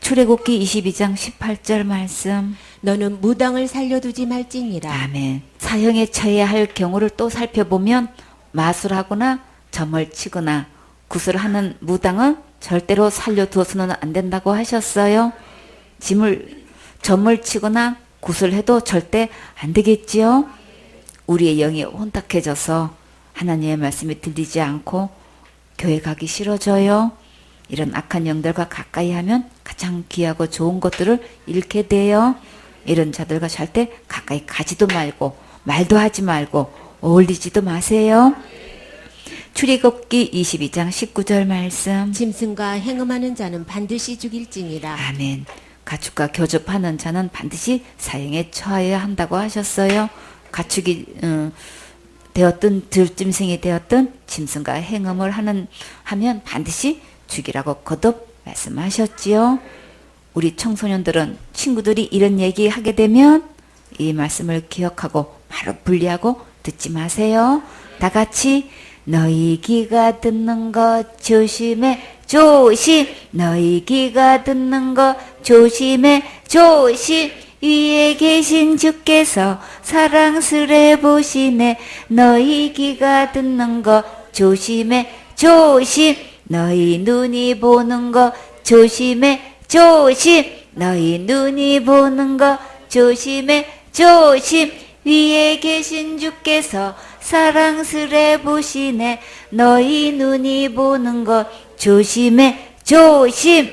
출애굽기 22장 18절 말씀. 너는 무당을 살려두지 말지니라. 아멘. 사형에 처해야 할 경우를 또 살펴보면 마술하거나 점을 치거나 구슬하는 무당은 절대로 살려두어서는 안 된다고 하셨어요. 점을 치거나 구슬해도 절대 안 되겠지요. 우리의 영이 혼탁해져서 하나님의 말씀이 들리지 않고 교회 가기 싫어져요. 이런 악한 영들과 가까이 하면 가장 귀하고 좋은 것들을 잃게 돼요. 이런 자들과 잘 때 가까이 가지도 말고 말도 하지 말고 어울리지도 마세요. 출애굽기 22장 19절 말씀. 짐승과 행음하는 자는 반드시 죽일지니라. 아멘. 가축과 교접하는 자는 반드시 사형에 처해야 한다고 하셨어요. 가축이 되었든 들짐승이 되었든 짐승과 행음을 하면 반드시 죽이라고 거듭 말씀하셨지요. 우리 청소년들은 친구들이 이런 얘기 하게 되면 이 말씀을 기억하고 바로 분리하고 듣지 마세요. 다 같이 너희 귀가 듣는 것 조심해 조심. 너희 귀가 듣는 것 조심해 조심. 위에 계신 주께서 사랑스레 보시네. 너희 귀가 듣는 것 조심해 조심. 너희 눈이 보는 것 조심해 조심. 너희 눈이 보는 것 조심해 조심. 위에 계신 주께서 사랑스레 보시네. 너희 눈이 보는 것 조심해 조심.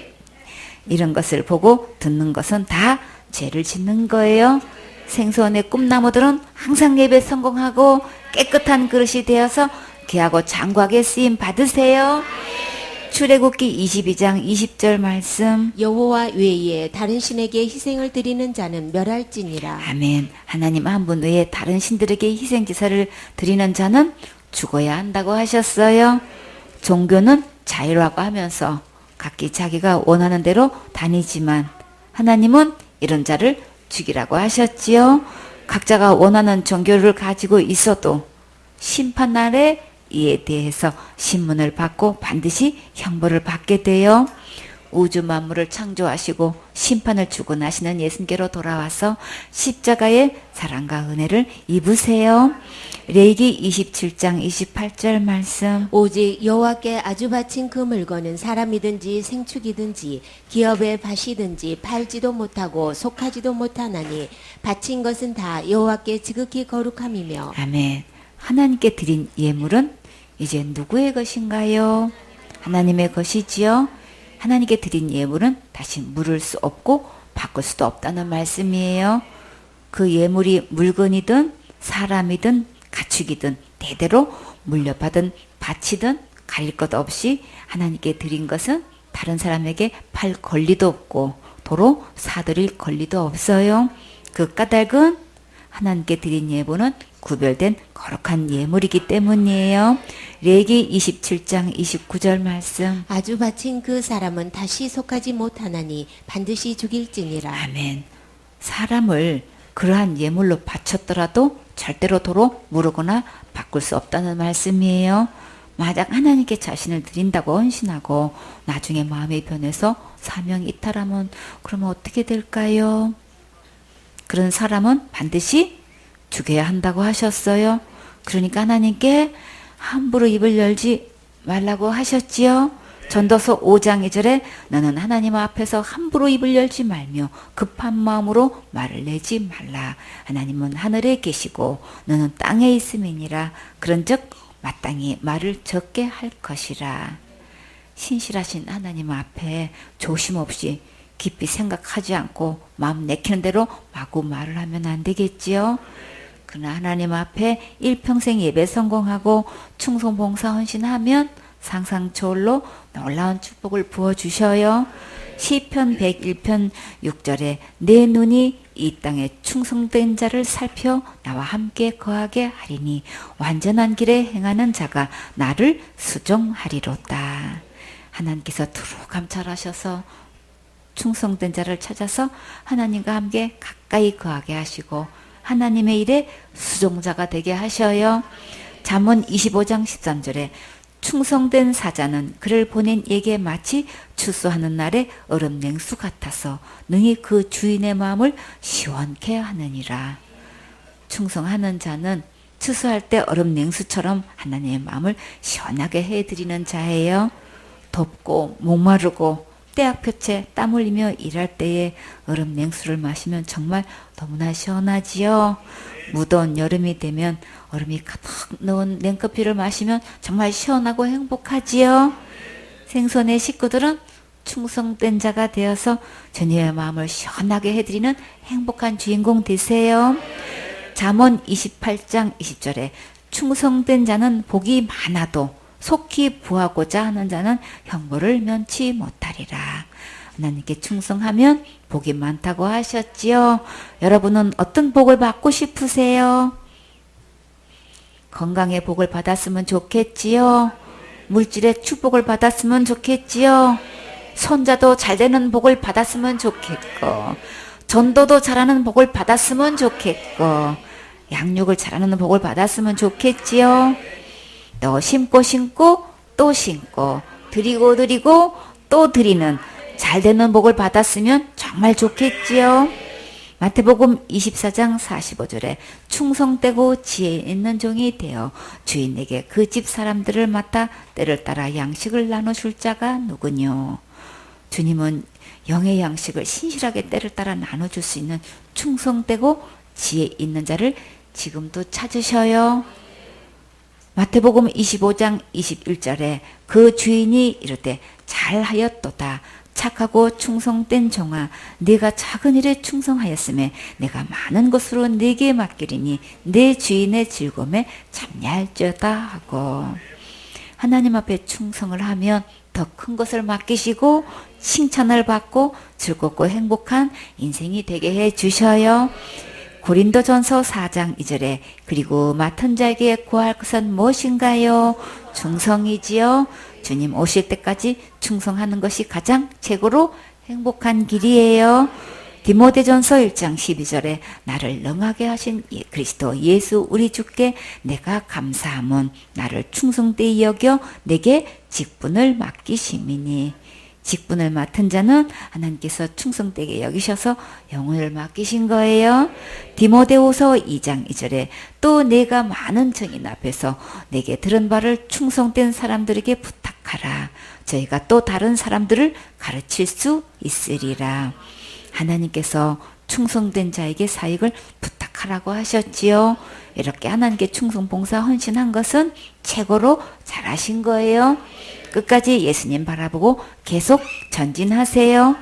이런 것을 보고 듣는 것은 다 죄를 짓는 거예요. 생소원의 꿈나무들은 항상 예배 성공하고 깨끗한 그릇이 되어서 귀하고 장구하게 쓰임 받으세요. 출애굽기 22장 20절 말씀. 여호와 외에 다른 신에게 희생을 드리는 자는 멸할지니라. 아멘. 하나님 한 분 외에 다른 신들에게 희생제사를 드리는 자는 죽어야 한다고 하셨어요. 종교는 자유라고 하면서 각기 자기가 원하는 대로 다니지만 하나님은 이런 자를 죽이라고 하셨지요. 각자가 원하는 종교를 가지고 있어도 심판날에 이에 대해서 신문을 받고 반드시 형벌을 받게 돼요. 우주 만물을 창조하시고 심판을 주고 나시는 예수님께로 돌아와서 십자가의 사랑과 은혜를 입으세요. 레위기 27장 28절 말씀. 오직 여호와께 아주 바친 그 물건은 사람이든지 생축이든지 기업의 밭이든지 팔지도 못하고 속하지도 못하나니 바친 것은 다 여호와께 지극히 거룩함이며. 아멘. 하나님께 드린 예물은 이제 누구의 것인가요? 하나님의 것이지요. 하나님께 드린 예물은 다시 물을 수 없고 바꿀 수도 없다는 말씀이에요. 그 예물이 물건이든 사람이든 가축이든 대대로 물려받은 밭이든 가릴 것 없이 하나님께 드린 것은 다른 사람에게 팔 권리도 없고 도로 사들일 권리도 없어요. 그 까닭은 하나님께 드린 예물은 구별된 거룩한 예물이기 때문이에요. 레위기 27장 29절 말씀. 아주 바친 그 사람은 다시 속하지 못하나니 반드시 죽일지니라. 아멘. 사람을 그러한 예물로 바쳤더라도 절대로 도로 무르거나 바꿀 수 없다는 말씀이에요. 만약 하나님께 자신을 드린다고 헌신하고 나중에 마음이 변해서 사명 이탈하면 그러면 어떻게 될까요? 그런 사람은 반드시 죽여야 한다고 하셨어요. 그러니까 하나님께 함부로 입을 열지 말라고 하셨지요. 전도서 5장 2절에 너는 하나님 앞에서 함부로 입을 열지 말며 급한 마음으로 말을 내지 말라. 하나님은 하늘에 계시고 너는 땅에 있음이니라. 그런즉 마땅히 말을 적게 할 것이라. 신실하신 하나님 앞에 조심 없이 깊이 생각하지 않고 마음 내키는 대로 마구 말을 하면 안 되겠지요. 그러나 하나님 앞에 일평생 예배 성공하고 충성 봉사 헌신하면 상상 초월로 놀라운 축복을 부어주셔요. 시편 101편 6절에 내 눈이 이 땅에 충성된 자를 살펴 나와 함께 거하게 하리니 완전한 길에 행하는 자가 나를 수종하리로다. 하나님께서 두루 감찰하셔서 충성된 자를 찾아서 하나님과 함께 가까이 거하게 하시고 하나님의 일에 수종자가 되게 하셔요. 잠언 25장 13절에 충성된 사자는 그를 보낸 이에게 마치 추수하는 날에 얼음 냉수 같아서 능히 그 주인의 마음을 시원케 하느니라. 충성하는 자는 추수할 때 얼음 냉수처럼 하나님의 마음을 시원하게 해드리는 자예요. 덥고 목마르고 떼약볕에 땀 흘리며 일할 때에 얼음 냉수를 마시면 정말 너무나 시원하지요. 무더운 여름이 되면 얼음이 가득 넣은 냉커피를 마시면 정말 시원하고 행복하지요. 생선의 식구들은 충성된 자가 되어서 주님의 마음을 시원하게 해드리는 행복한 주인공 되세요. 잠언 28장 20절에 충성된 자는 복이 많아도 속히 부하고자 하는 자는 형벌을 면치 못하리라. 하나님께 충성하면 복이 많다고 하셨지요. 여러분은 어떤 복을 받고 싶으세요? 건강의 복을 받았으면 좋겠지요. 물질의 축복을 받았으면 좋겠지요. 손자도 잘 되는 복을 받았으면 좋겠고, 전도도 잘하는 복을 받았으면 좋겠고, 양육을 잘하는 복을 받았으면 좋겠지요. 또 심고 또 심고 드리고 또 드리는 잘 되는 복을 받았으면 정말 좋겠지요. 마태복음 24장 45절에 충성되고 지혜 있는 종이 되어 주인에게 그 집 사람들을 맡아 때를 따라 양식을 나눠줄 자가 누구뇨. 주님은 영의 양식을 신실하게 때를 따라 나눠줄 수 있는 충성되고 지혜 있는 자를 지금도 찾으셔요. 마태복음 25장 21절에 그 주인이 이르되 잘하였도다. 착하고 충성된 종아, 네가 작은 일에 충성하였음에 내가 많은 것으로 네게 맡기리니 내 주인의 즐거움에 참여할지어다 하고, 하나님 앞에 충성을 하면 더 큰 것을 맡기시고 칭찬을 받고 즐겁고 행복한 인생이 되게 해 주셔요. 고린도전서 4장 2절에 그리고 맡은 자에게 구할 것은 무엇인가요? 충성이지요. 주님 오실 때까지 충성하는 것이 가장 최고로 행복한 길이에요. 디모데전서 1장 12절에 나를 능하게 하신 그리스도 예수 우리 주께 내가 감사함은 나를 충성되이 여겨 내게 직분을 맡기심이니. 직분을 맡은 자는 하나님께서 충성되게 여기셔서 영혼을 맡기신 거예요. 디모데후서 2장 2절에 또 내가 많은 증인 앞에서 내게 들은 바를 충성된 사람들에게 부탁하라. 저희가 또 다른 사람들을 가르칠 수 있으리라. 하나님께서 충성된 자에게 사역을 부탁하라고 하셨지요. 이렇게 하나님께 충성 봉사 헌신한 것은 최고로 잘하신 거예요. 끝까지 예수님 바라보고 계속 전진하세요.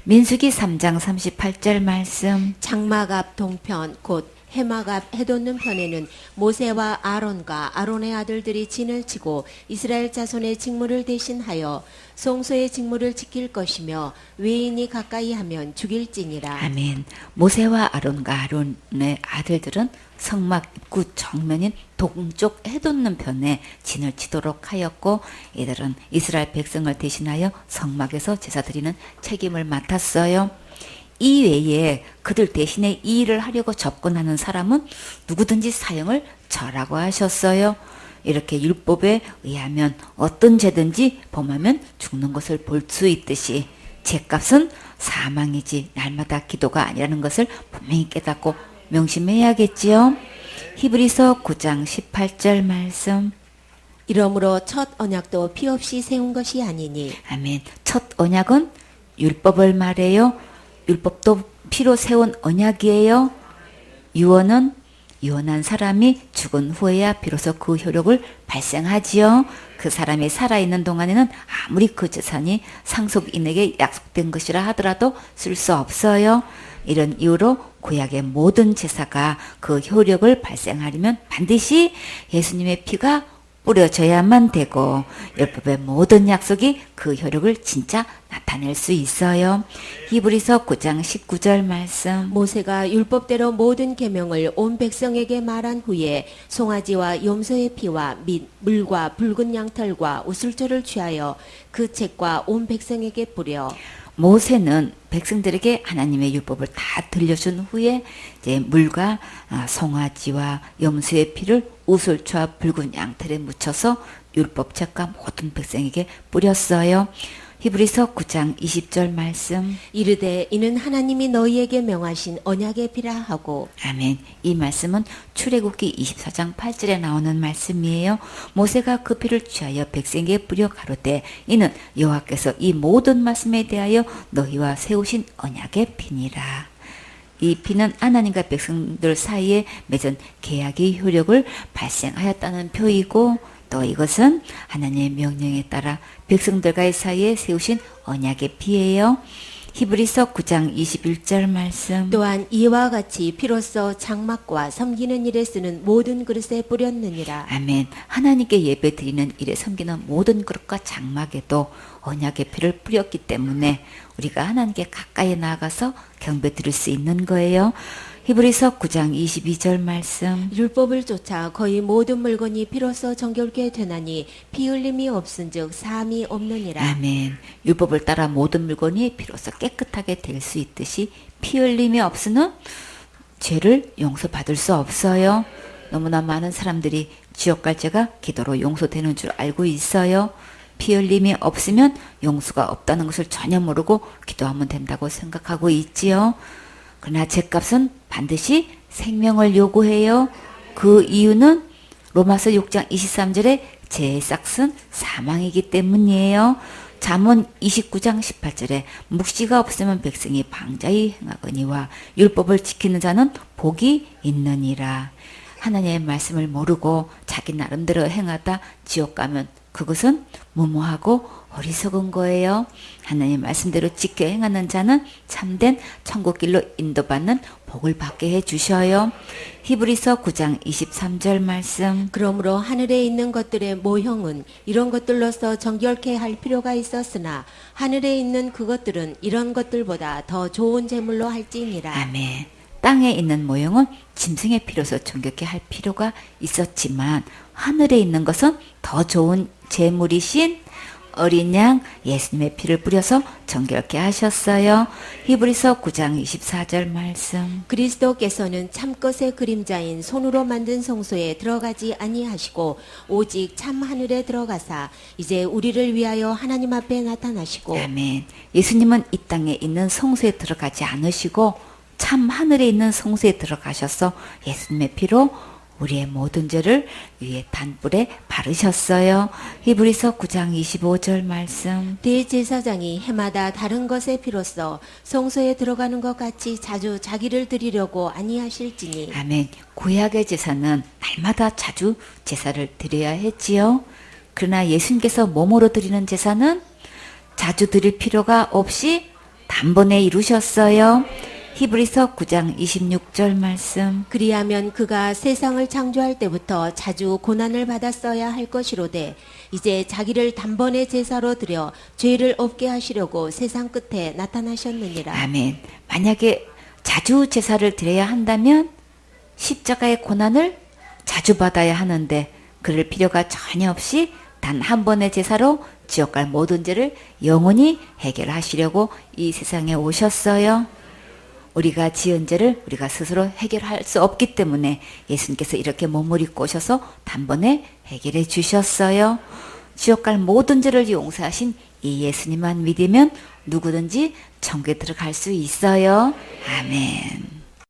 민수기 3장 38절 말씀. 장막 앞 동편 곧 해막 앞 해돋는 편에는 모세와 아론과 아론의 아들들이 진을 치고 이스라엘 자손의 직무를 대신하여 성소의 직무를 지킬 것이며 외인이 가까이 하면 죽일지니라. 아멘. 모세와 아론과 아론의 아들들은 성막 입구 정면인 동쪽 해돋는 편에 진을 치도록 하였고, 이들은 이스라엘 백성을 대신하여 성막에서 제사 드리는 책임을 맡았어요. 이 외에 그들 대신에 이 일을 하려고 접근하는 사람은 누구든지 사형을 처라고 하셨어요. 이렇게 율법에 의하면 어떤 죄든지 범하면 죽는 것을 볼 수 있듯이 죄값은 사망이지 날마다 기도가 아니라는 것을 분명히 깨닫고 명심해야겠지요. 히브리서 9장 18절 말씀. 이러므로 첫 언약도 피 없이 세운 것이 아니니. 아멘. 첫 언약은 율법을 말해요. 율법도 피로 세운 언약이에요. 유언은 유언한 사람이 죽은 후에야 비로소 그 효력을 발생하지요. 그 사람이 살아있는 동안에는 아무리 그 재산이 상속인에게 약속된 것이라 하더라도 쓸 수 없어요. 이런 이유로 구약의 모든 제사가 그 효력을 발생하려면 반드시 예수님의 피가 뿌려져야만 되고, 율법의 모든 약속이 그 효력을 진짜 나타낼 수 있어요. 히브리서 9장 19절 말씀. 모세가 율법대로 모든 계명을 온 백성에게 말한 후에 송아지와 염소의 피와 및 물과 붉은 양털과 우슬초를 취하여 그 책과 온 백성에게 뿌려. 모세는 백성들에게 하나님의 율법을 다 들려준 후에 이제 물과 송아지와 염소의 피를 우슬초와 붉은 양털에 묻혀서 율법책과 모든 백성에게 뿌렸어요. 히브리서 9장 20절 말씀. 이르되 이는 하나님이 너희에게 명하신 언약의 피라 하고. 아멘. 이 말씀은 출애굽기 24장 8절에 나오는 말씀이에요. 모세가 그 피를 취하여 백성에게 뿌려 가로되 이는 여호와께서 이 모든 말씀에 대하여 너희와 세우신 언약의 피니라. 이 피는 하나님과 백성들 사이에 맺은 계약의 효력을 발생하였다는 표이고, 또 이것은 하나님의 명령에 따라 백성들과의 사이에 세우신 언약의 피예요. 히브리서 9장 21절 말씀. 또한 이와 같이 피로써 장막과 섬기는 일에 쓰는 모든 그릇에 뿌렸느니라. 아멘. 하나님께 예배 드리는 일에 섬기는 모든 그릇과 장막에도 언약의 피를 뿌렸기 때문에 우리가 하나님께 가까이 나아가서 경배 드릴 수 있는 거예요. 히브리서 9장 22절 말씀. 율법을 쫓아 거의 모든 물건이 피로써 정결케 되나니 피 흘림이 없은즉 사함이 없느니라. 아멘. 율법을 따라 모든 물건이 피로써 깨끗하게 될 수 있듯이 피 흘림이 없으면 죄를 용서받을 수 없어요. 너무나 많은 사람들이 지옥 갈 죄가 기도로 용서되는 줄 알고 있어요. 피 흘림이 없으면 용서가 없다는 것을 전혀 모르고 기도하면 된다고 생각하고 있지요. 그러나 죄값은 반드시 생명을 요구해요. 그 이유는 로마서 6장 23절에 죄의 싹은 사망이기 때문이에요. 잠언 29장 18절에 묵시가 없으면 백성이 방자히 행하거니와 율법을 지키는 자는 복이 있느니라. 하나님의 말씀을 모르고 자기 나름대로 행하다 지옥 가면 그것은 무모하고 어리석은 거예요. 하나님의 말씀대로 지켜 행하는 자는 참된 천국길로 인도받는 복을 받게 해주셔요. 히브리서 9장 23절 말씀. 그러므로 하늘에 있는 것들의 모형은 이런 것들로서 정결케 할 필요가 있었으나 하늘에 있는 그것들은 이런 것들보다 더 좋은 제물로 할지니라. 아멘. 땅에 있는 모형은 짐승의 피로서 정결케 할 필요가 있었지만 하늘에 있는 것은 더 좋은 제물이신 어린 양 예수님의 피를 뿌려서 정결케 하셨어요. 히브리서 9장 24절 말씀. 그리스도께서는 참것의 그림자인 손으로 만든 성소에 들어가지 아니하시고 오직 참 하늘에 들어가사 이제 우리를 위하여 하나님 앞에 나타나시고. 아멘. 예수님은 이 땅에 있는 성소에 들어가지 않으시고 참 하늘에 있는 성소에 들어가셔서 예수님의 피로 우리의 모든 죄를 위에 단불에 바르셨어요. 히브리서 9장 25절 말씀. 대제사장이 해마다 다른 것의 피로써 성소에 들어가는 것 같이 자주 자기를 드리려고 아니하실지니. 아멘. 구약의 제사는 날마다 자주 제사를 드려야 했지요. 그러나 예수님께서 몸으로 드리는 제사는 자주 드릴 필요가 없이 단번에 이루셨어요. 히브리서 9장 26절 말씀. 그리하면 그가 세상을 창조할 때부터 자주 고난을 받았어야 할 것이로되 이제 자기를 단번에 제사로 드려 죄를 없게 하시려고 세상 끝에 나타나셨느니라. 아멘. 만약에 자주 제사를 드려야 한다면 십자가의 고난을 자주 받아야 하는데 그럴 필요가 전혀 없이 단 한 번의 제사로 지옥 갈 모든 죄를 영원히 해결하시려고 이 세상에 오셨어요. 우리가 지은 죄를 우리가 스스로 해결할 수 없기 때문에 예수님께서 이렇게 몸을 입고 오셔서 단번에 해결해 주셨어요. 지옥 갈 모든 죄를 용서하신 이 예수님만 믿으면 누구든지 천국에 들어갈 수 있어요. 아멘.